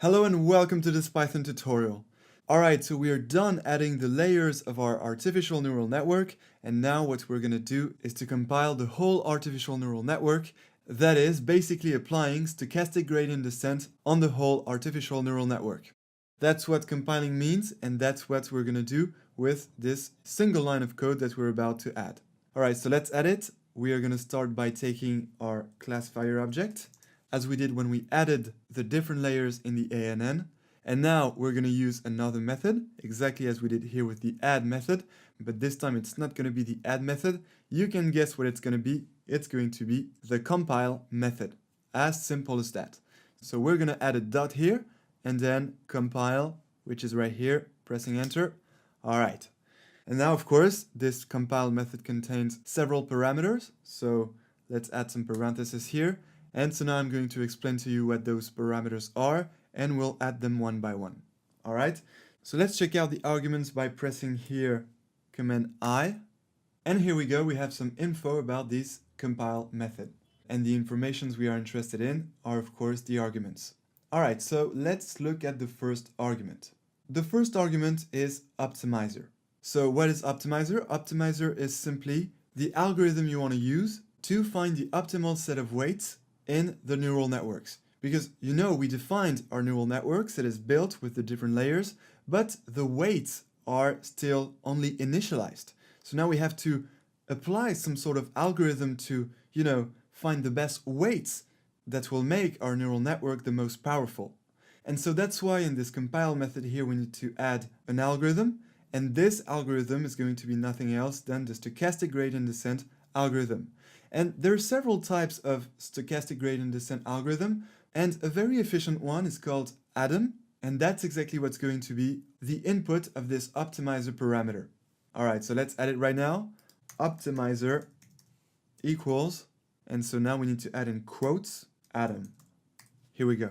Hello and welcome to this Python tutorial. Alright, so we are done adding the layers of our artificial neural network, and now what we're going to do is to compile the whole artificial neural network, that is, basically applying stochastic gradient descent on the whole artificial neural network. That's what compiling means, and that's what we're going to do with this single line of code that we're about to add. Alright, so let's add it. We are going to start by taking our classifier object, as we did when we added the different layers in the ANN. And now we're going to use another method, exactly as we did here with the add method, but this time it's not going to be the add method. You can guess what it's going to be. It's going to be the compile method. As simple as that. So we're going to add a dot here, and then compile, which is right here, pressing enter. All right. And now, of course, this compile method contains several parameters. So let's add some parentheses here. And so now I'm going to explain to you what those parameters are, and we'll add them one by one. All right, so let's check out the arguments by pressing here Command I. And here we go, we have some info about this compile method. And the informations we are interested in are, of course, the arguments. All right, so let's look at the first argument. The first argument is optimizer. So what is optimizer? Optimizer is simply the algorithm you want to use to find the optimal set of weights in the neural networks. Because we defined our neural networks that is built with the different layers, but the weights are still only initialized. So now we have to apply some sort of algorithm to, find the best weights that will make our neural network the most powerful. And so that's why in this compile method here we need to add an algorithm, and this algorithm is going to be nothing else than the stochastic gradient descent algorithm. And there are several types of stochastic gradient descent algorithm, and a very efficient one is called ADAM, and that's exactly what's going to be the input of this optimizer parameter. All right, so let's add it right now. Optimizer equals, and so now we need to add in quotes, ADAM. Here we go.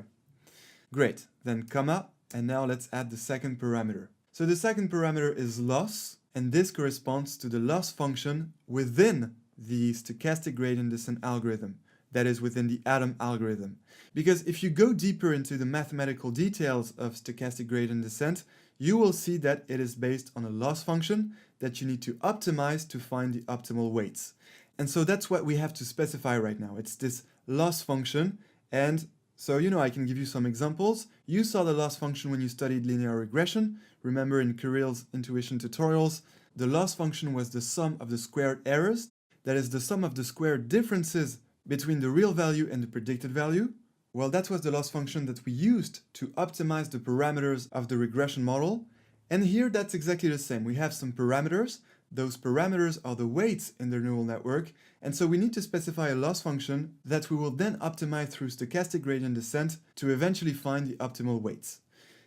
Great, then comma, and now let's add the second parameter. So the second parameter is loss, and this corresponds to the loss function within the stochastic gradient descent algorithm, that is within the ADAM algorithm. Because if you go deeper into the mathematical details of stochastic gradient descent, you will see that it is based on a loss function that you need to optimize to find the optimal weights. And so that's what we have to specify right now. It's this loss function, and so I can give you some examples. You saw the loss function when you studied linear regression. Remember in Kirill's intuition tutorials, the loss function was the sum of the squared errors. That is the sum of the squared differences between the real value and the predicted value. Well, that was the loss function that we used to optimize the parameters of the regression model. And here that's exactly the same. We have some parameters. Those parameters are the weights in the neural network. And so we need to specify a loss function that we will then optimize through stochastic gradient descent to eventually find the optimal weights.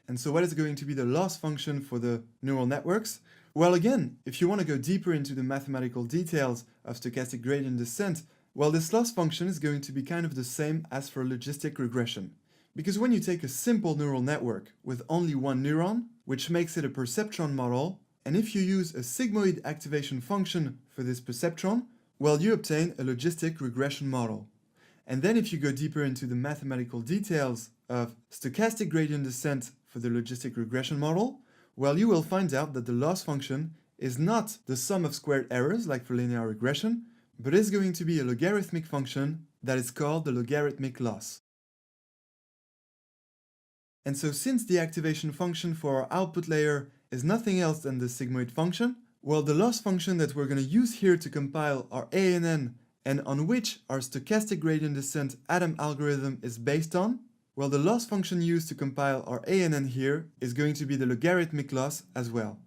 And so what is going to be the loss function for the neural networks? Well, again, if you want to go deeper into the mathematical details of stochastic gradient descent, well, this loss function is going to be kind of the same as for logistic regression. Because when you take a simple neural network with only one neuron, which makes it a perceptron model, and if you use a sigmoid activation function for this perceptron, well, you obtain a logistic regression model. And then if you go deeper into the mathematical details of stochastic gradient descent for the logistic regression model, well, you will find out that the loss function is not the sum of squared errors like for linear regression, but is going to be a logarithmic function that is called the logarithmic loss. And so since the activation function for our output layer is nothing else than the sigmoid function, well, the loss function that we're going to use here to compile our ANN and on which our stochastic gradient descent ADAM algorithm is based on, well, the loss function used to compile our ANN here is going to be the logarithmic loss as well.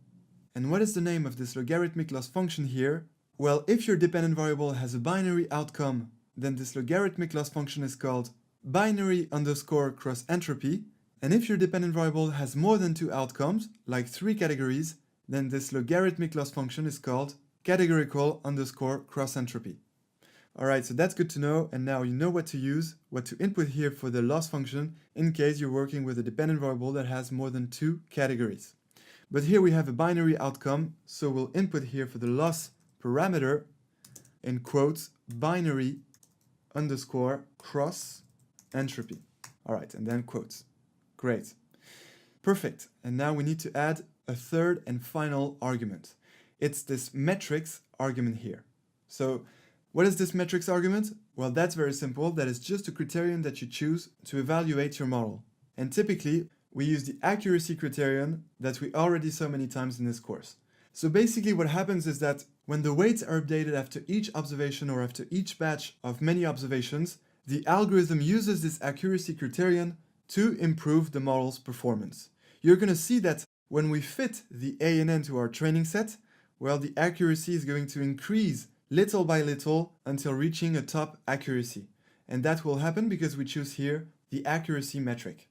And what is the name of this logarithmic loss function here? Well, if your dependent variable has a binary outcome, then this logarithmic loss function is called binary underscore cross entropy. And if your dependent variable has more than two outcomes, like 3 categories, then this logarithmic loss function is called categorical underscore cross entropy. Alright, so that's good to know, and now you know what to use, what to input here for the loss function in case you're working with a dependent variable that has more than 2 categories. But here we have a binary outcome, so we'll input here for the loss parameter, in quotes, binary underscore cross entropy. Alright, and then quotes. Great. Perfect. And now we need to add a third and final argument. It's this metrics argument here. So what is this metrics argument? Well, that's very simple. That is just a criterion that you choose to evaluate your model. And typically, we use the accuracy criterion that we already saw many times in this course. So basically what happens is that when the weights are updated after each observation or after each batch of many observations, the algorithm uses this accuracy criterion to improve the model's performance. You're going to see that when we fit the ANN to our training set, well, the accuracy is going to increase little by little until reaching a top accuracy. And that will happen because we choose here the accuracy metric.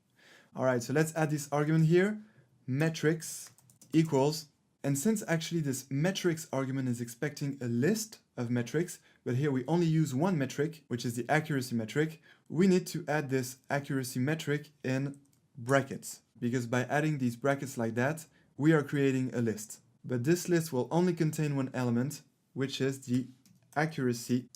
All right, so let's add this argument here. Metrics equals, and since actually this metrics argument is expecting a list of metrics, but here we only use one metric, which is the accuracy metric, we need to add this accuracy metric in brackets, because by adding these brackets like that, we are creating a list. But this list will only contain one element, which is the accuracy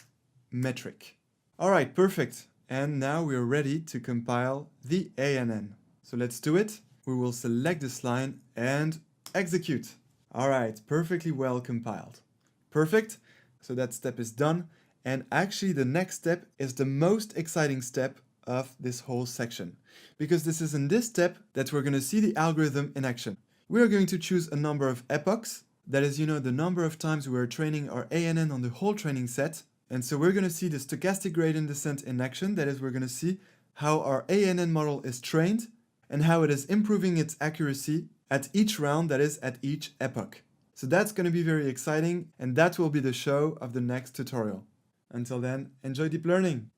metric. All right, perfect. And now we're ready to compile the ANN. So let's do it. We will select this line and execute. All right, perfectly well compiled. Perfect. So that step is done. And actually the next step is the most exciting step of this whole section, because this is in this step that we're going to see the algorithm in action. We are going to choose a number of epochs. That is, the number of times we are training our ANN on the whole training set. And so we're going to see the stochastic gradient descent in action. That is, we're going to see how our ANN model is trained and how it is improving its accuracy at each round, that is, at each epoch. So that's going to be very exciting, and that will be the show of the next tutorial. Until then, enjoy deep learning!